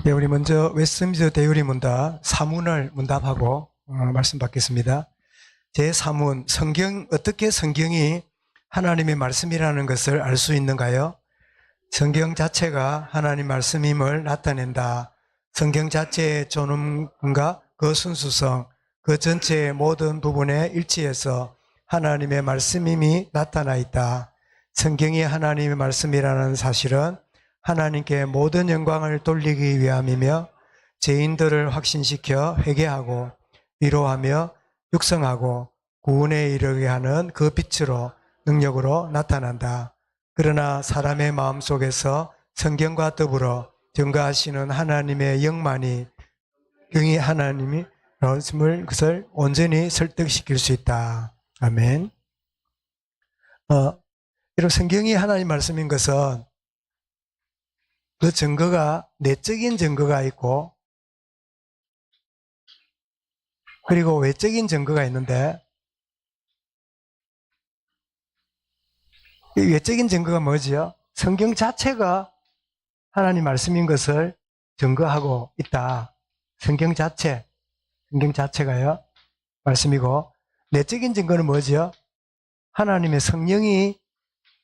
네, 우리 먼저 웨스트민스터 대유리 문답 사문을 문답하고 말씀 받겠습니다. 제 사문, 어떻게 성경이 하나님의 말씀이라는 것을 알 수 있는가요? 성경 자체가 하나님 말씀임을 나타낸다. 성경 자체의 존엄과 그 순수성, 그 전체의 모든 부분에 일치해서 하나님의 말씀임이 나타나 있다. 성경이 하나님의 말씀이라는 사실은 하나님께 모든 영광을 돌리기 위함이며 죄인들을 확신시켜 회개하고 위로하며 육성하고 구원에 이르게 하는 그 빛으로 능력으로 나타난다. 그러나 사람의 마음속에서 성경과 더불어 증거하시는 하나님의 영만이 경이 하나님이 말씀을 그것을 온전히 설득시킬 수 있다. 아멘. 이런 성경이 하나님 말씀인 것은 그 증거가 내적인 증거가 있고 그리고 외적인 증거가 있는데 이 외적인 증거가 뭐지요? 성경 자체가 하나님 말씀인 것을 증거하고 있다. 성경 자체가요 말씀이고, 내적인 증거는 뭐지요? 하나님의 성령이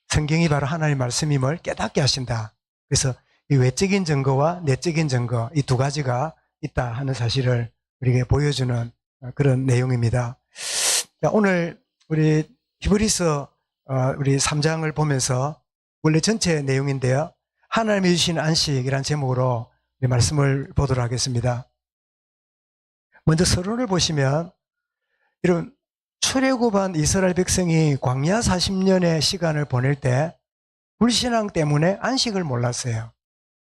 성경이 바로 하나님 말씀임을 깨닫게 하신다. 그래서 이 외적인 증거와 내적인 증거, 이 두 가지가 있다 하는 사실을 우리에게 보여주는 그런 내용입니다. 오늘 우리 히브리서 우리 3장을 보면서 원래 전체 내용인데요. 하나님이 주신 안식이라는 제목으로 말씀을 보도록 하겠습니다. 먼저 서론을 보시면 이런 출애굽한 이스라엘 백성이 광야 40년의 시간을 보낼 때 불신앙 때문에 안식을 몰랐어요.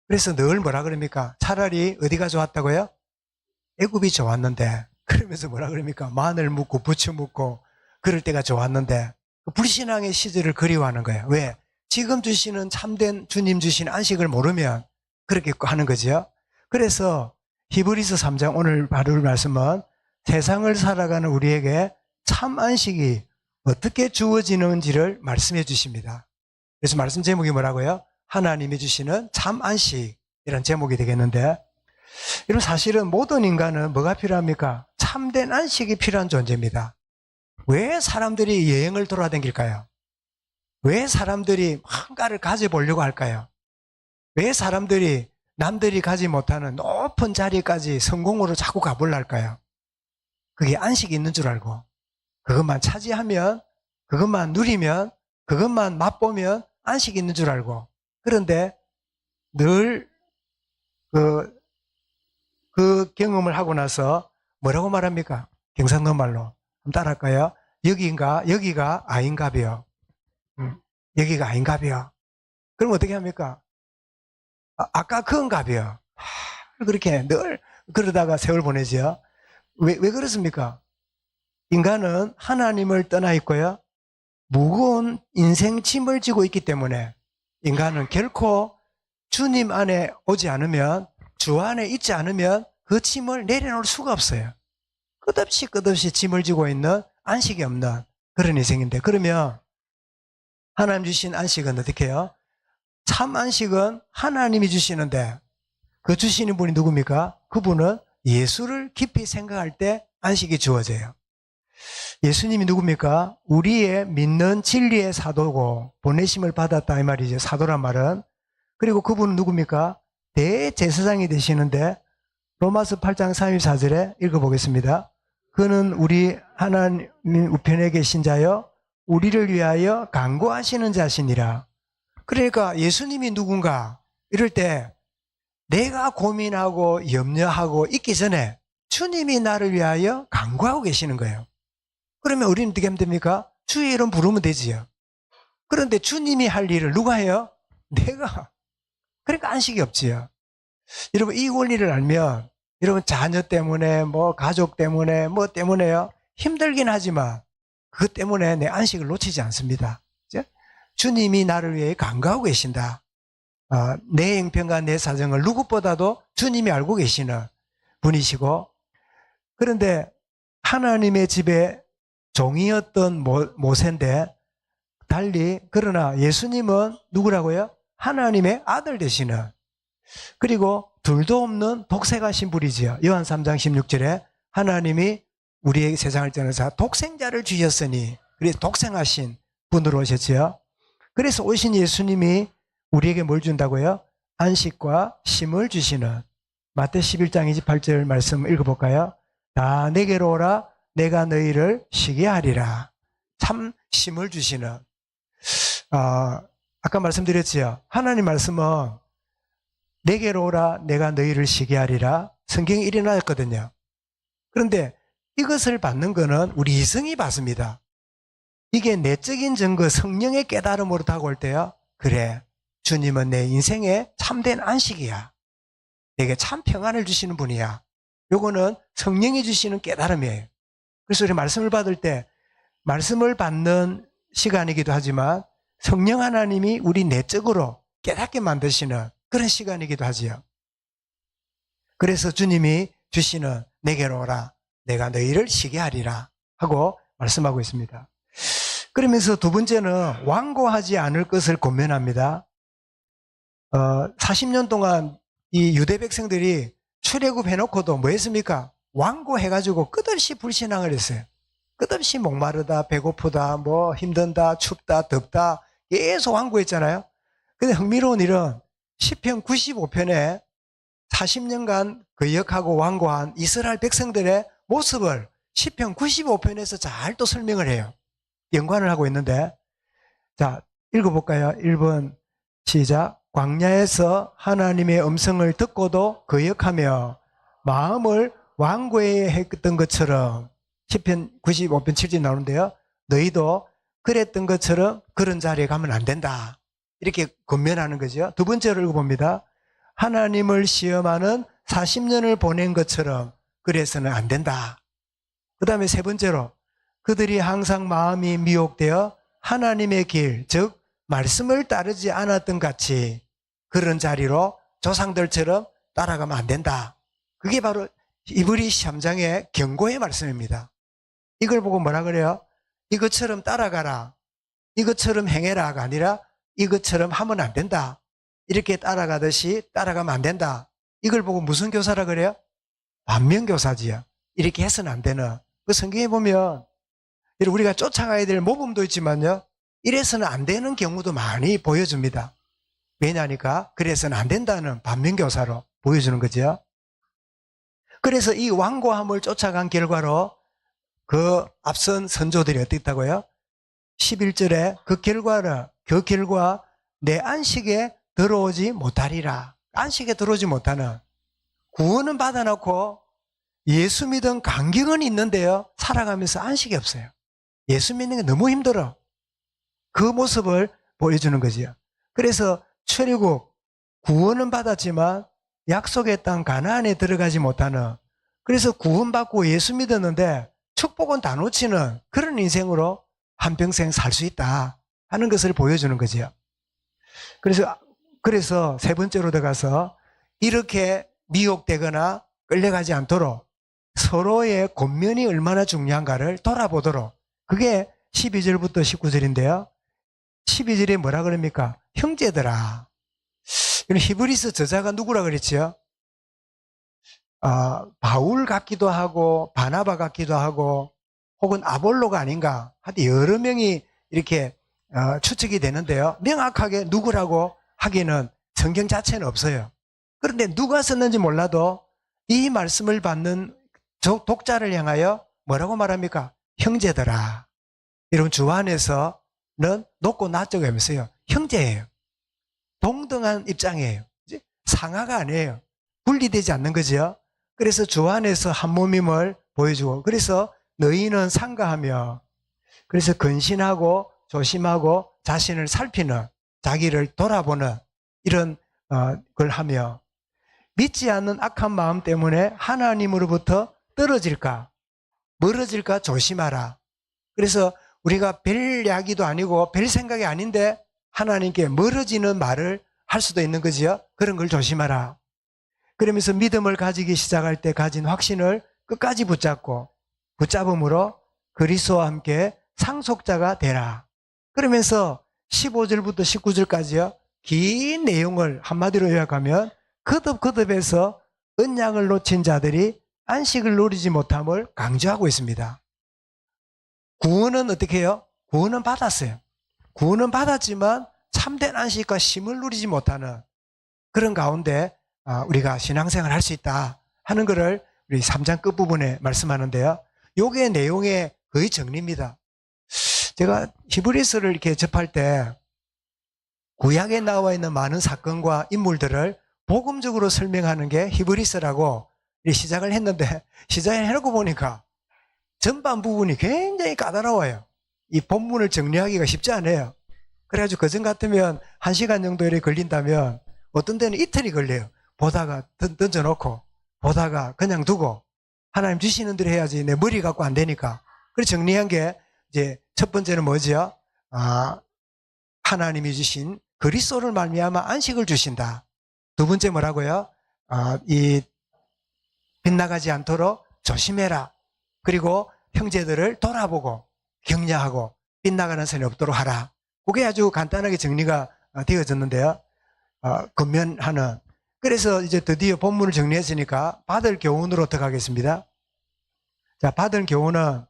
그래서 늘 뭐라 그럽니까? 차라리 어디가 좋았다고요? 애굽이 좋았는데, 그러면서 뭐라 그럽니까? 마늘 묻고 부추 묻고 그럴 때가 좋았는데 불신앙의 시절을 그리워하는 거예요. 왜? 지금 주시는 참된 주님 주신 안식을 모르면 그렇게 하는 거죠. 그래서 히브리서 3장 오늘 바로 말씀은 세상을 살아가는 우리에게 참 안식이 어떻게 주어지는지를 말씀해 주십니다. 그래서 말씀 제목이 뭐라고요? 하나님이 주시는 참 안식이라는 제목이 되겠는데, 이런 사실은 모든 인간은 뭐가 필요합니까? 참된 안식이 필요한 존재입니다. 왜 사람들이 여행을 돌아다닐까요? 왜 사람들이 뭔가를 가져보려고 할까요? 왜 사람들이 남들이 가지 못하는 높은 자리까지 성공으로 자꾸 가보려 할까요? 그게 안식이 있는 줄 알고 그것만 차지하면, 그것만 누리면, 그것만 맛보면 안식이 있는 줄 알고, 그런데 늘 그 경험을 하고 나서 뭐라고 말합니까? 경상도 말로 한번 따라할까요? 여기가 아닌가벼. 여기가 아닌가벼. 그럼 어떻게 합니까? 아까 그건가벼. 그렇게 늘 그러다가 세월 보내죠. 왜 그렇습니까? 인간은 하나님을 떠나 있고요, 무거운 인생 짐을 지고 있기 때문에 인간은 결코 주님 안에 오지 않으면, 주 안에 있지 않으면 그 짐을 내려놓을 수가 없어요. 끝없이 짐을 지고 있는 안식이 없는 그런 인생인데, 그러면 하나님 주신 안식은 어떻게 해요? 참 안식은 하나님이 주시는데 그 주시는 분이 누굽니까? 그분은 예수를 깊이 생각할 때 안식이 주어져요. 예수님이 누굽니까? 우리의 믿는 진리의 사도고 보내심을 받았다 이 말이죠. 사도란 말은. 그리고 그분은 누굽니까? 대제사장이 되시는데 로마서 8장 34절에 읽어보겠습니다. 그는 우리 하나님 우편에 계신 자여 우리를 위하여 간구하시는 자시니라. 그러니까 예수님이 누군가 이럴 때 내가 고민하고 염려하고 있기 전에 주님이 나를 위하여 간구하고 계시는 거예요. 그러면 우리는 어떻게 하면 됩니까? 주의 이름 부르면 되지요. 그런데 주님이 할 일을 누가 해요? 내가. 그러니까 안식이 없지요. 여러분, 이 원리를 알면 여러분 자녀 때문에 가족 때문에 때문에요 힘들긴 하지만 그것 때문에 내 안식을 놓치지 않습니다. 주님이 나를 위해 간구하고 계신다. 내 형편과 내 사정을 누구보다도 주님이 알고 계시는 분이시고, 그런데 하나님의 집에 종이었던 모세인데 달리, 그러나 예수님은 누구라고요? 하나님의 아들 되시는, 그리고 둘도 없는 독생하신 분이지요. 요한 3장 16절에 하나님이 우리에게 세상을 떠나사 독생자를 주셨으니, 그래서 독생하신 분으로 오셨지요. 그래서 오신 예수님이 우리에게 뭘 준다고요? 안식과 쉼을 주시는, 마태 11장 28절 말씀 읽어볼까요? 다 내게로 오라, 내가 너희를 쉬게 하리라. 참 쉼을 주시는, 아까 말씀드렸지요. 하나님 말씀은 내게로 오라, 내가 너희를 쉬게 하리라. 성경에 일어나였거든요. 그런데 이것을 받는 것은 우리 이성이 받습니다. 이게 내적인 증거, 성령의 깨달음으로 다가올 때요. 그래, 주님은 내 인생의 참된 안식이야. 내게 참 평안을 주시는 분이야. 요거는 성령이 주시는 깨달음이에요. 그래서 우리 말씀을 받을 때 말씀을 받는 시간이기도 하지만 성령 하나님이 우리 내적으로 깨닫게 만드시는 그런 시간이기도 하지요. 그래서 주님이 주시는 내게로 오라, 내가 너희를 쉬게 하리라 하고 말씀하고 있습니다. 그러면서 두 번째는 완고하지 않을 것을 권면합니다. 40년 동안 이 유대 백성들이 출애굽 해놓고도 뭐 했습니까? 완고해가지고 끝없이 불신앙을 했어요. 끝없이 목마르다, 배고프다, 뭐 힘든다, 춥다, 덥다 계속 완고했잖아요. 근데 흥미로운 일은 시편 95편에 40년간 거역하고 완고한 이스라엘 백성들의 모습을 시편 95편에서 잘 또 설명을 해요. 연관을 하고 있는데, 자, 읽어볼까요? 1번 시작. 광야에서 하나님의 음성을 듣고도 거역하며 마음을 완고해 했던 것처럼, 시편 95편 7절 나오는데요. 너희도 그랬던 것처럼 그런 자리에 가면 안 된다. 이렇게 권면하는 거죠. 두 번째로 읽어봅니다. 하나님을 시험하는 40년을 보낸 것처럼 그래서는 안 된다. 그 다음에 세 번째로 그들이 항상 마음이 미혹되어 하나님의 길, 즉 말씀을 따르지 않았던 같이 그런 자리로 조상들처럼 따라가면 안 된다. 그게 바로 이브리 3장의 경고의 말씀입니다. 이걸 보고 뭐라 그래요? 이것처럼 따라가라, 이것처럼 행해라가 아니라 이것처럼 하면 안 된다. 이렇게 따라가듯이 따라가면 안 된다. 이걸 보고 무슨 교사라 그래요? 반면교사지요. 이렇게 해서는 안 되는. 그 성경에 보면 우리가 쫓아가야 될 모범도 있지만요, 이래서는 안 되는 경우도 많이 보여줍니다. 왜냐니까 그래서는 안 된다는 반면교사로 보여주는 거죠. 그래서 이 완고함을 쫓아간 결과로 그 앞선 선조들이 어떻게 했다고요? 11절에 그 결과 내 안식에 들어오지 못하리라. 안식에 들어오지 못하는, 구원은 받아놓고 예수 믿은 간격은 있는데요, 살아가면서 안식이 없어요. 예수 믿는 게 너무 힘들어. 그 모습을 보여주는 거지요. 그래서 출애굽 구원은 받았지만 약속의 땅 가나안에 들어가지 못하는, 그래서 구원받고 예수 믿었는데 축복은 다 놓치는 그런 인생으로 한평생 살 수 있다 하는 것을 보여주는 거지요. 그래서 세 번째로 들어가서 이렇게 미혹되거나 끌려가지 않도록 서로의 권면이 얼마나 중요한가를 돌아보도록, 그게 12절부터 19절인데요. 12절에 뭐라 그럽니까? 형제들아. 히브리서 저자가 누구라 그랬지요? 바울 같기도 하고 바나바 같기도 하고 혹은 아볼로가 아닌가, 하여튼 여러 명이 이렇게 추측이 되는데요. 명확하게 누구라고 하기는 성경 자체는 없어요. 그런데 누가 썼는지 몰라도 이 말씀을 받는 독자를 향하여 뭐라고 말합니까? 형제들아. 여러분, 주 안에서는 높고 낮다고 하면서요, 형제예요. 동등한 입장이에요. 상하가 아니에요. 분리되지 않는 거죠. 그래서 주 안에서 한 몸임을 보여주고, 그래서 너희는 상가하며, 그래서 근신하고 조심하고 자신을 살피는, 자기를 돌아보는 이런 걸 하며, 믿지 않는 악한 마음 때문에 하나님으로부터 떨어질까 멀어질까 조심하라. 그래서 우리가 별 이야기도 아니고 별 생각이 아닌데 하나님께 멀어지는 말을 할 수도 있는 거지요. 그런 걸 조심하라. 그러면서 믿음을 가지기 시작할 때 가진 확신을 끝까지 붙잡음으로 그리스도와 함께 상속자가 되라. 그러면서 15절부터 19절까지요, 긴 내용을 한마디로 요약하면 거듭거듭해서 언약을 놓친 자들이 안식을 누리지 못함을 강조하고 있습니다. 구원은 어떻게 해요? 구원은 받았어요. 구원은 받았지만 참된 안식과 쉼을 누리지 못하는 그런 가운데 우리가 신앙생활을 할 수 있다 하는 것을 우리 3장 끝부분에 말씀하는데요. 요게 내용의 거의 정리입니다. 제가 히브리서를 이렇게 접할 때 구약에 나와 있는 많은 사건과 인물들을 복음적으로 설명하는 게 히브리서라고 시작을 했는데, 시작을 해놓고 보니까 전반 부분이 굉장히 까다로워요. 이 본문을 정리하기가 쉽지 않아요. 그래가지고 그전 같으면 1시간 정도 이렇게 걸린다면 어떤 데는 이틀이 걸려요. 보다가 던져놓고 보다가 그냥 두고 하나님 주시는 대로 해야지 내 머리 갖고 안 되니까. 그래서 정리한 게 이제 첫 번째는 뭐죠? 하나님이 주신 그리스도를 말미암아 안식을 주신다. 두 번째 뭐라고요? 이 빗나가지 않도록 조심해라. 그리고 형제들을 돌아보고 격려하고 빗나가는 선이 없도록 하라. 그게 아주 간단하게 정리가 되어졌는데요. 근면하는. 그래서 이제 드디어 본문을 정리했으니까 받을 교훈으로 들어가겠습니다. 자, 받을 교훈은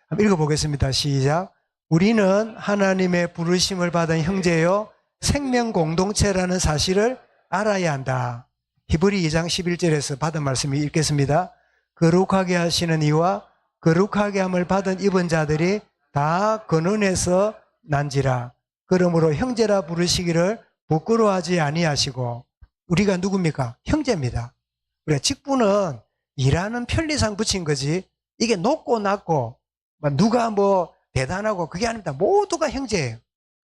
한번 읽어보겠습니다. 시작. 우리는 하나님의 부르심을 받은 형제요 생명 공동체라는 사실을 알아야 한다. 히브리 2장 11절에서 받은 말씀을 읽겠습니다. 거룩하게 하시는 이와 거룩하게 함을 받은 입은 자들이 다 근원에서 난지라. 그러므로 형제라 부르시기를 부끄러워하지 아니하시고. 우리가 누굽니까? 형제입니다. 우리가 직분은 일하는 편리상 붙인 거지 이게 높고 낮고 누가 뭐 대단하고 그게 아닙니다. 모두가 형제예요.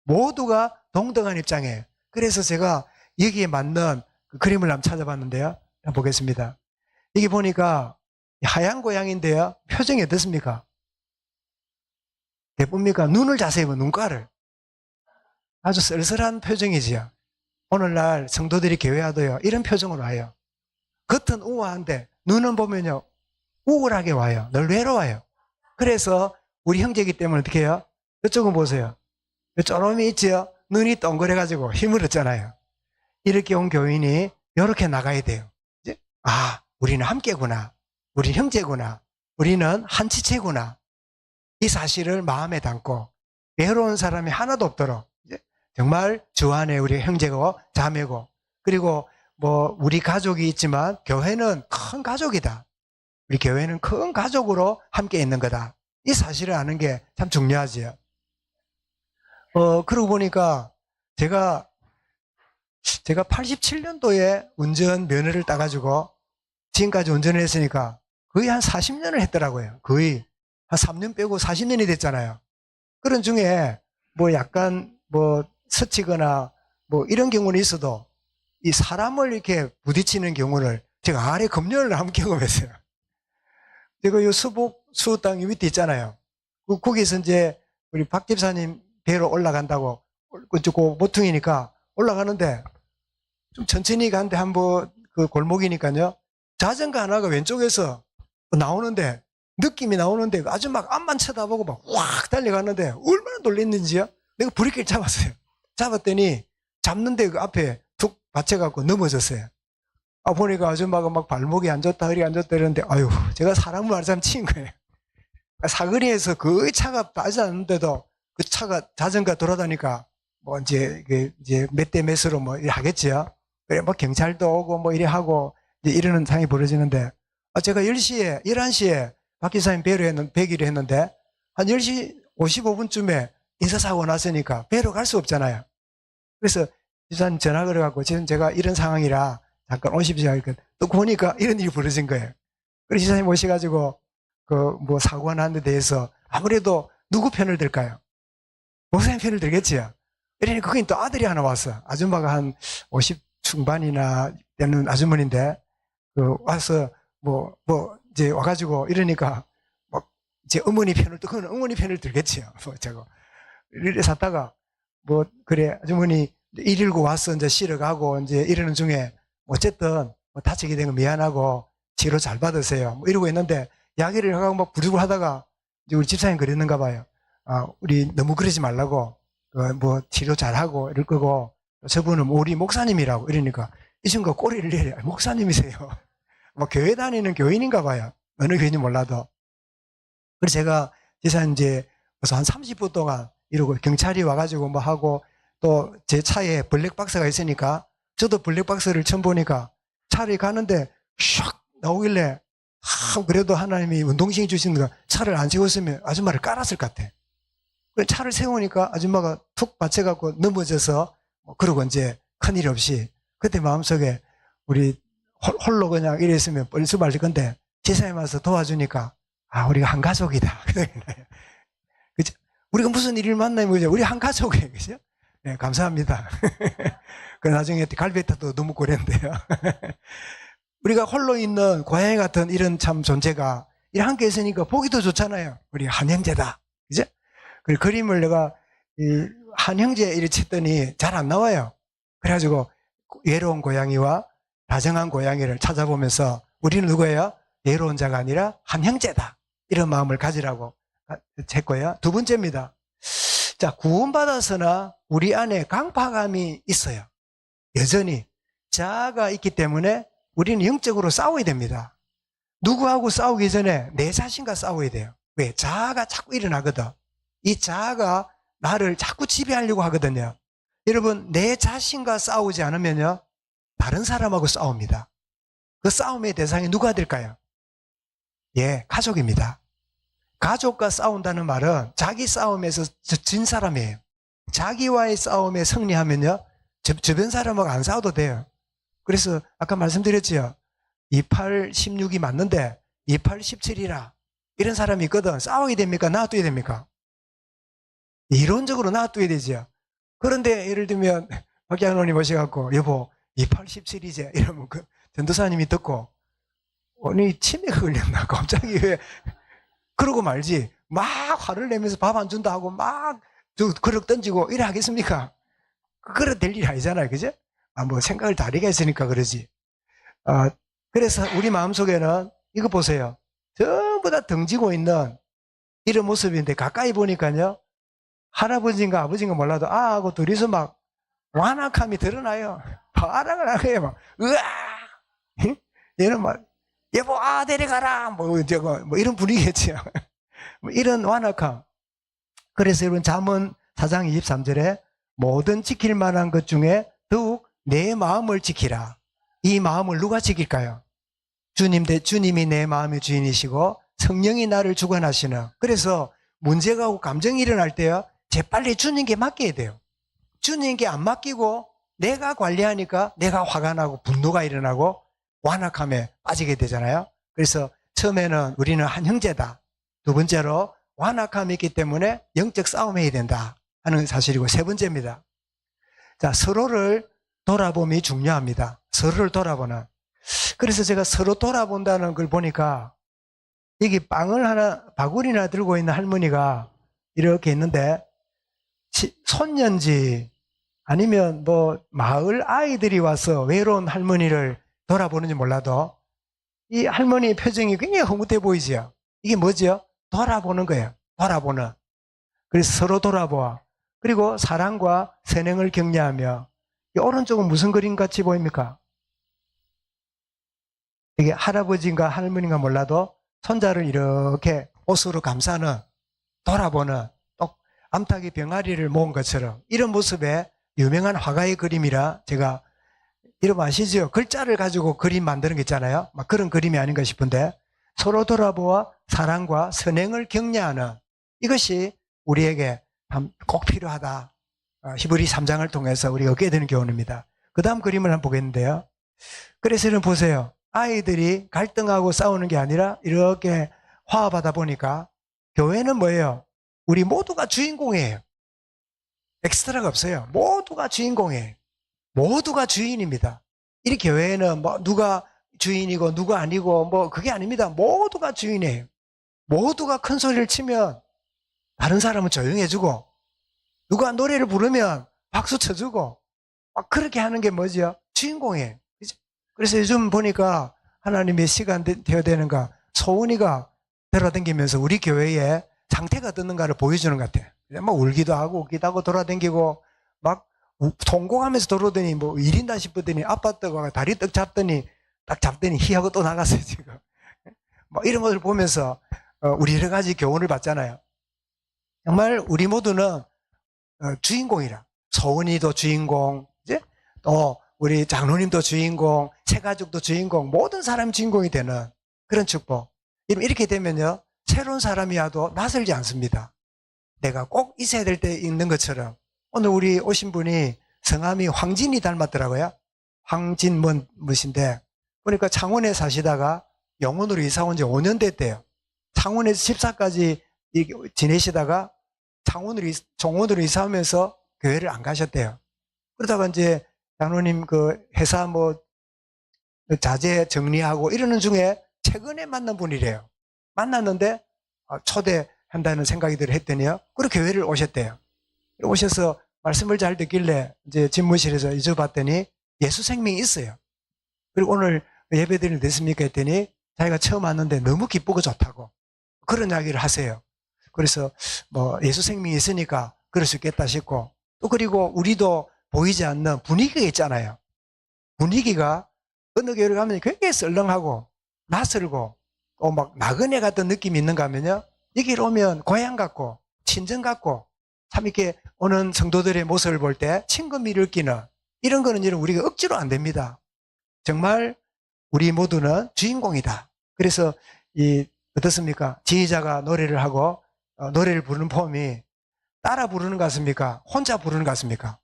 모두가 동등한 입장이에요. 그래서 제가 여기에 맞는 그 그림을 한번 찾아봤는데요. 한번 보겠습니다. 여기 보니까 하얀 고양인데요. 표정이 어떻습니까? 예쁩니까? 눈을 자세히 보면 눈가를. 아주 쓸쓸한 표정이지요. 오늘날 성도들이 교회 와도요. 이런 표정으로 와요. 겉은 우아한데 눈은 보면요. 우울하게 와요. 늘 외로워요. 그래서 우리 형제이기 때문에 어떻게 해요? 이쪽은 보세요. 쪼름이 있죠? 눈이 동그래가지고 힘을 얻잖아요. 이렇게 온 교인이 이렇게 나가야 돼요. 이제, 우리는 함께구나. 우리 형제구나. 우리는 한 지체구나. 이 사실을 마음에 담고 외로운 사람이 하나도 없도록 정말 주 안에 우리 형제고 자매고 그리고 뭐 우리 가족이 있지만 교회는 큰 가족이다. 우리 교회는 큰 가족으로 함께 있는 거다. 이 사실을 아는 게 참 중요하지요. 그러고 보니까 제가 87년도에 운전 면허를 따가지고 지금까지 운전을 했으니까 거의 한 40년을 했더라고요. 거의 한 3년 빼고 40년이 됐잖아요. 그런 중에 뭐 약간 뭐 스치거나 뭐 이런 경우는 있어도 이 사람을 이렇게 부딪히는 경우를 제가 아래 금년을 한번 경험했어요. 제가 이 수땅 밑에 있잖아요. 거기서 이제 우리 박 집사님 배로 올라간다고 그쪽 모퉁이니까 올라가는데 좀 천천히 가는데 한번 그 골목이니까요. 자전거 하나가 왼쪽에서 나오는데 느낌이 나오는데 아주 막 앞만 쳐다보고 막 확 달려갔는데 얼마나 놀랬는지요. 내가 브레이크를 잡았어요. 잡았더니 잡는데 그 앞에 툭 받쳐갖고 넘어졌어요. 보니까 아줌마가 막 발목이 안 좋다, 허리 안 좋다 이러는데, 아유, 제가 사람을 말하자면 치인 거예요. 사거리에서 거의 차가 빠지지 않는데도 그 차가 자전거 돌아다니까 뭐 이제 몇 대 몇으로 뭐 이래 하겠지요. 그래, 뭐 경찰도 오고 뭐 이래 하고 이제 이러는 상황이 벌어지는데, 제가 10시에, 11시에 박 기사님 뵈기로 했는데, 한 10시 55분쯤에 인사사고 났으니까 배로 갈 수 없잖아요. 그래서 기사님 전화 걸어갖고 지금 제가 이런 상황이라 잠깐 오십시오. 또 보니까 이런 일이 벌어진 거예요. 그래서 기사님 오셔가지고 뭐 사고가 난 데 대해서 아무래도 누구 편을 들까요? 목사님 편을 들겠지요. 그러니까 거긴 또 아들이 하나 왔어. 아줌마가 한 50 중반이나 되는 아주머니인데 와서 뭐 이제 와가지고 이러니까 막 이제 어머니 편을 또 그건 어머니 편을 들겠지요. 이래 샀다가 뭐 그래 아주머니 119 와서 이제 실어가고 이제 이러는 중에 어쨌든 뭐 다치게 된 거 미안하고 치료 잘 받으세요. 뭐 이러고 있는데 이야기를 하고 막 부르고 하다가 이제 우리 집사님 그랬는가 봐요. 우리 너무 그러지 말라고 뭐 치료 잘하고 이럴 거고 저분은 우리 목사님이라고 이러니까 이 친구가 꼬리를 내려. 목사님이세요. 뭐 교회 다니는 교인인가 봐요. 어느 교인인지 몰라도. 그래서 제가 지산 이제 그래서 한 30분 동안 이러고 경찰이 와가지고 뭐 하고 또 제 차에 블랙박스가 있으니까 저도 블랙박스를 처음 보니까 차를 가는데 샥 나오길래 그래도 하나님이 운동신이 주시는 거 차를 안 세웠으면 아줌마를 깔았을 것 같아. 차를 세우니까 아줌마가 툭 받쳐갖고 넘어져서 그러고 이제 큰일 없이 그때 마음속에 우리 홀로 그냥 이랬으면 뻘수 말릴 건데 지사님 와서 도와주니까 우리가 한 가족이다. 그죠? 우리가 무슨 일을 만나면 그죠? 우리 한 가족이에요. 그죠? 네, 감사합니다. 그 나중에 갈비탕도 너무 고랬는데요. 우리가 홀로 있는 고양이 같은 이런 참 존재가 함께 있으니까 보기도 좋잖아요. 우리 한 형제다. 그죠? 그 그림을 내가 한 형제 이렇게 쳤더니 잘 안 나와요. 그래가지고 외로운 고양이와 다정한 고양이를 찾아보면서 우리는 누구예요? 외로운 자가 아니라 한 형제다. 이런 마음을 가지라고 했고요. 두 번째입니다. 자, 구원받아서나 우리 안에 강파감이 있어요. 여전히 자아가 있기 때문에 우리는 영적으로 싸워야 됩니다. 누구하고 싸우기 전에 내 자신과 싸워야 돼요. 왜? 자아가 자꾸 일어나거든. 이 자아가 나를 자꾸 지배하려고 하거든요. 여러분, 내 자신과 싸우지 않으면요, 다른 사람하고 싸웁니다. 그 싸움의 대상이 누가 될까요? 예, 가족입니다. 가족과 싸운다는 말은 자기 싸움에서 진 사람이에요. 자기와의 싸움에 승리하면요, 주변 사람하고 안 싸워도 돼요. 그래서 아까 말씀드렸죠. 28, 16이 맞는데 28, 17이라 이런 사람이 있거든. 싸워야 됩니까? 놔둬야 됩니까? 이론적으로 놔둬야 되죠. 그런데 예를 들면 박양론이 오셔갖고 여보 28, 17이제 이러면 그 전도사님이 듣고 아니 치매가 걸렸나 갑자기 왜 그러고 말지 막 화를 내면서 밥 안 준다 하고 막 그릇 던지고 이래 하겠습니까? 그래 될 일이 아니잖아요. 그죠? 뭐 생각을 다르게 했으니까 그러지. 그래서 우리 마음속에는 이거 보세요. 전부 다 등지고 있는 이런 모습인데 가까이 보니까요. 할아버지인가 아버지인가 몰라도 하고 둘이서 막 완악함이 드러나요. 바락을 하게요. 막 으아! 얘는 막 여보 데려가라 뭐 이런 분위기겠죠. 뭐 이런 완악함. 그래서 여러분 잠언 4장 23절에 모든 지킬 만한 것 중에 더욱 내 마음을 지키라. 이 마음을 누가 지킬까요? 주님이 내 마음의 주인이시고 성령이 나를 주관하시는. 그래서 문제가 오고 감정이 일어날 때요, 재빨리 주님께 맡겨야 돼요. 주님께 안 맡기고 내가 관리하니까 내가 화가 나고 분노가 일어나고 완악함에 빠지게 되잖아요. 그래서 처음에는 우리는 한 형제다. 두 번째로 완악함이 있기 때문에 영적 싸움해야 된다 하는 사실이고, 세 번째입니다. 자, 서로를 돌아봄이 중요합니다. 서로를 돌아보는. 그래서 제가 서로 돌아본다는 걸 보니까 여기 빵을 하나, 바구니나 들고 있는 할머니가 이렇게 있는데 손년지 아니면 뭐 마을 아이들이 와서 외로운 할머니를 돌아보는지 몰라도 이 할머니의 표정이 굉장히 흐뭇해 보이죠. 이게 뭐죠? 돌아보는 거예요. 돌아보는. 그래서 서로 돌아보아. 그리고 사랑과 선행을 격려하며. 이 오른쪽은 무슨 그림 같이 보입니까? 이게 할아버지인가 할머니인가 몰라도 손자를 이렇게 옷으로 감싸는, 돌아보는, 또 암탉이 병아리를 모은 것처럼 이런 모습의 유명한 화가의 그림이라 제가 이름 아시죠? 글자를 가지고 그림 만드는 게 있잖아요. 막 그런 그림이 아닌가 싶은데, 서로 돌아보아 사랑과 선행을 격려하는 이것이 우리에게 꼭 필요하다. 히브리 3장을 통해서 우리가 얻게 되는 교훈입니다. 그 다음 그림을 한번 보겠는데요. 그래서 이런 보세요. 아이들이 갈등하고 싸우는 게 아니라 이렇게 화합하다 보니까 교회는 뭐예요? 우리 모두가 주인공이에요. 엑스트라가 없어요. 모두가 주인공이에요. 모두가 주인입니다. 이 교회는 뭐 누가 주인이고 누가 아니고 뭐 그게 아닙니다. 모두가 주인이에요. 모두가 큰 소리를 치면 다른 사람은 조용해주고, 누가 노래를 부르면 박수 쳐주고, 막 그렇게 하는 게 뭐죠? 주인공이에요. 그죠? 그래서 요즘 보니까 하나님의 시간 되어야 되는가, 소은이가 돌아다니면서 우리 교회에 상태가 어떻는가를 보여주는 것 같아요. 막 울기도 하고 웃기도 하고 돌아다니고 막 통곡하면서 들어오더니 뭐 일인다 싶었더니 아팠다고 다리 떡 잡더니 딱 잡더니 희하고 또 나갔어요 지금. 뭐 이런 것을 보면서 우리 여러 가지 교훈을 받잖아요. 정말 우리 모두는 주인공이라. 소은이도 주인공, 이제 또 우리 장로님도 주인공, 새가족도 주인공, 모든 사람이 주인공이 되는 그런 축복. 이렇게 되면요, 새로운 사람이 와도 낯설지 않습니다. 내가 꼭 있어야 될 때 있는 것처럼. 오늘 우리 오신 분이 성함이 황진이 닮았더라고요. 황진 무엇인데 보니까 창원에 사시다가 영원으로 이사 온 지 5년 됐대요. 창원에서 집사까지 지내시다가 종원으로 이사 오면서 교회를 안 가셨대요. 그러다가 이제 장로님 그 회사 뭐 자재 정리하고 이러는 중에 최근에 만난 분이래요. 만났는데 초대한다는 생각이 들어 했더니요. 그리고 교회를 오셨대요. 오셔서 말씀을 잘 듣길래 이제 집무실에서 잊어봤더니 예수 생명이 있어요. 그리고 오늘 예배드리는 됐습니까 했더니 자기가 처음 왔는데 너무 기쁘고 좋다고 그런 이야기를 하세요. 그래서 뭐 예수 생명이 있으니까 그럴 수 있겠다 싶고 또 그리고 우리도 보이지 않는 분위기가 있잖아요. 분위기가 어느 교회를 가면 굉장히 썰렁하고 낯설고 또 막 나그네 같은 느낌이 있는가 하면요. 여기를 오면 고향 같고 친정 같고 참 이렇게 오는 성도들의 모습을 볼 때 친근미를 느끼는 이런 거는 우리가 억지로 안 됩니다. 정말 우리 모두는 주인공이다. 그래서 어떻습니까? 지휘자가 노래를 하고 노래를 부르는 폼이 따라 부르는 것 같습니까? 혼자 부르는 것 같습니까?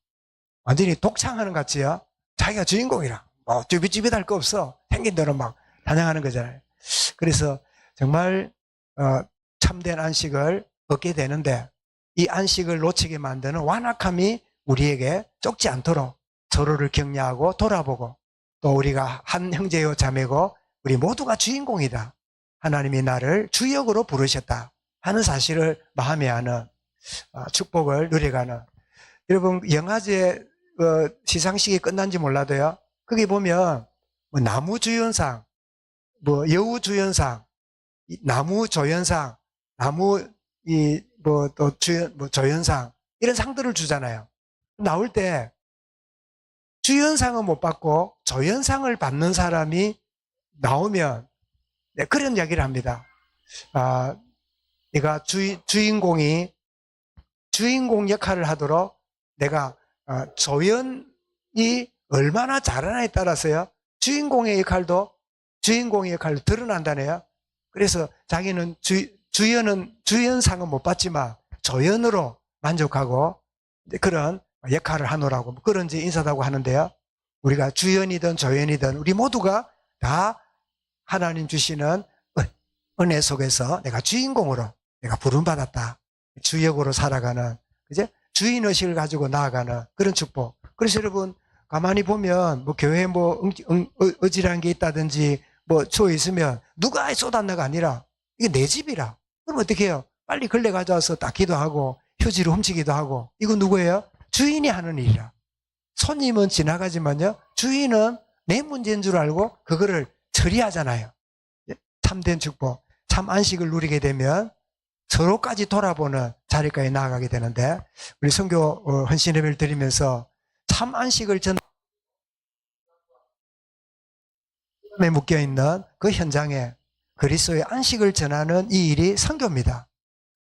완전히 독창하는 것 같지요? 자기가 주인공이라 뭐 쭈비쭈비할 거 없어. 생긴 대로 막 찬양하는 거잖아요. 그래서 정말 참된 안식을 얻게 되는데 이 안식을 놓치게 만드는 완악함이 우리에게 쫓지 않도록 서로를 격려하고 돌아보고 또 우리가 한 형제요 자매고 우리 모두가 주인공이다. 하나님이 나를 주역으로 부르셨다 하는 사실을 마음에 하는 축복을 누려가는. 여러분 영화제 시상식이 끝난지 몰라도요. 거기 보면 뭐 나무 주연상, 뭐 여우 주연상, 나무 조연상, 나무 또 조연상 이런 상들을 주잖아요. 나올 때 주연상은 못 받고 조연상을 받는 사람이 나오면 그런 이야기를 합니다. 내가 주인공 역할을 하도록 내가 조연이 얼마나 잘하나에 따라서요. 주인공의 역할도 드러난다네요. 그래서 자기는 주연상은 못 받지만 조연으로 만족하고 그런 역할을 하노라고 그런 인사다고 하는데요. 우리가 주연이든 조연이든 우리 모두가 다 하나님 주시는 은혜 속에서 내가 주인공으로 내가 부름받았다. 주역으로 살아가는 이제 주인의식을 가지고 나아가는 그런 축복. 그래서 여러분 가만히 보면 뭐 교회에 뭐 어지러운 게 있다든지 뭐 쳐 있으면 누가 쏟았나가 아니라 이게 내 집이라. 그럼 어떻게 해요? 빨리 걸레 가져와서 닦기도 하고 휴지를 훔치기도 하고 이거 누구예요? 주인이 하는 일이라. 손님은 지나가지만요. 주인은 내 문제인 줄 알고 그거를 처리하잖아요. 참된 축복, 참 안식을 누리게 되면 서로까지 돌아보는 자리까지 나아가게 되는데 우리 선교 헌신 예배를 드리면서 참 안식을 전에 묶여있는 그 현장에 그리스도의 안식을 전하는 이 일이 선교입니다.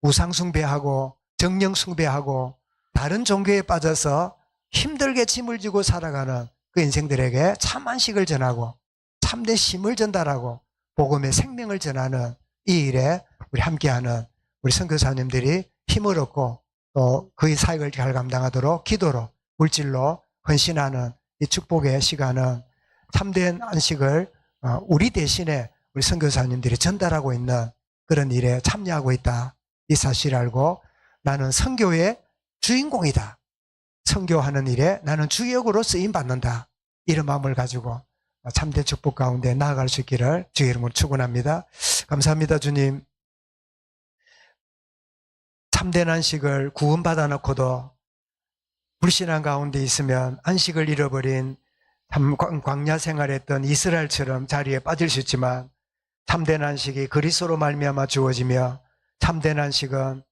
우상 숭배하고 정령 숭배하고 다른 종교에 빠져서 힘들게 짐을 지고 살아가는 그 인생들에게 참 안식을 전하고 참된 힘을 전달하고 복음의 생명을 전하는 이 일에 우리 함께하는 우리 선교사님들이 힘을 얻고 또 그의 사역을 잘 감당하도록 기도로 물질로 헌신하는 이 축복의 시간은 참된 안식을 우리 대신에 우리 선교사님들이 전달하고 있는 그런 일에 참여하고 있다. 이 사실을 알고 나는 선교의 주인공이다. 선교하는 일에 나는 주역으로 쓰임받는다. 이런 마음을 가지고 참된 축복 가운데 나아갈 수 있기를 주의 이름으로 축원합니다. 감사합니다. 주님. 참된 안식을 구원받아 놓고도 불신한 가운데 있으면 안식을 잃어버린 광야 생활했던 이스라엘처럼 자리에 빠질 수 있지만 참된 안식이 그리스도로 말미암아 주어지며 참된 안식은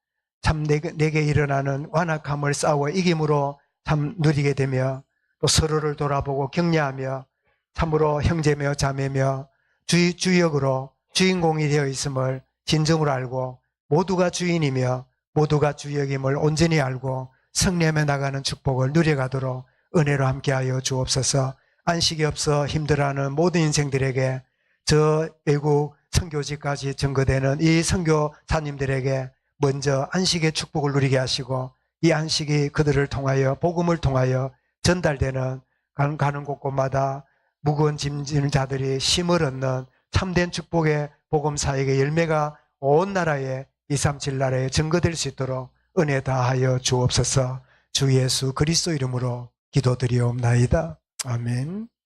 참 내게 일어나는 완악함을 싸워 이김으로 참 누리게 되며 또 서로를 돌아보고 격려하며 참으로 형제며 자매며 주역으로 주인공이 되어 있음을 진정으로 알고 모두가 주인이며 모두가 주역임을 온전히 알고 승리하며 나가는 축복을 누려가도록 은혜로 함께하여 주옵소서. 안식이 없어 힘들어하는 모든 인생들에게 저 외국 선교지까지 증거되는 이 선교사님들에게 먼저 안식의 축복을 누리게 하시고 이 안식이 그들을 통하여 복음을 통하여 전달되는 가는 곳곳마다 무거운 짐진 자들이 힘을 얻는 참된 축복의 복음사역의 열매가 온 나라에 237 나라에 증거될 수 있도록 은혜 다하여 주옵소서. 주 예수 그리스도 이름으로 기도드리옵나이다. 아멘.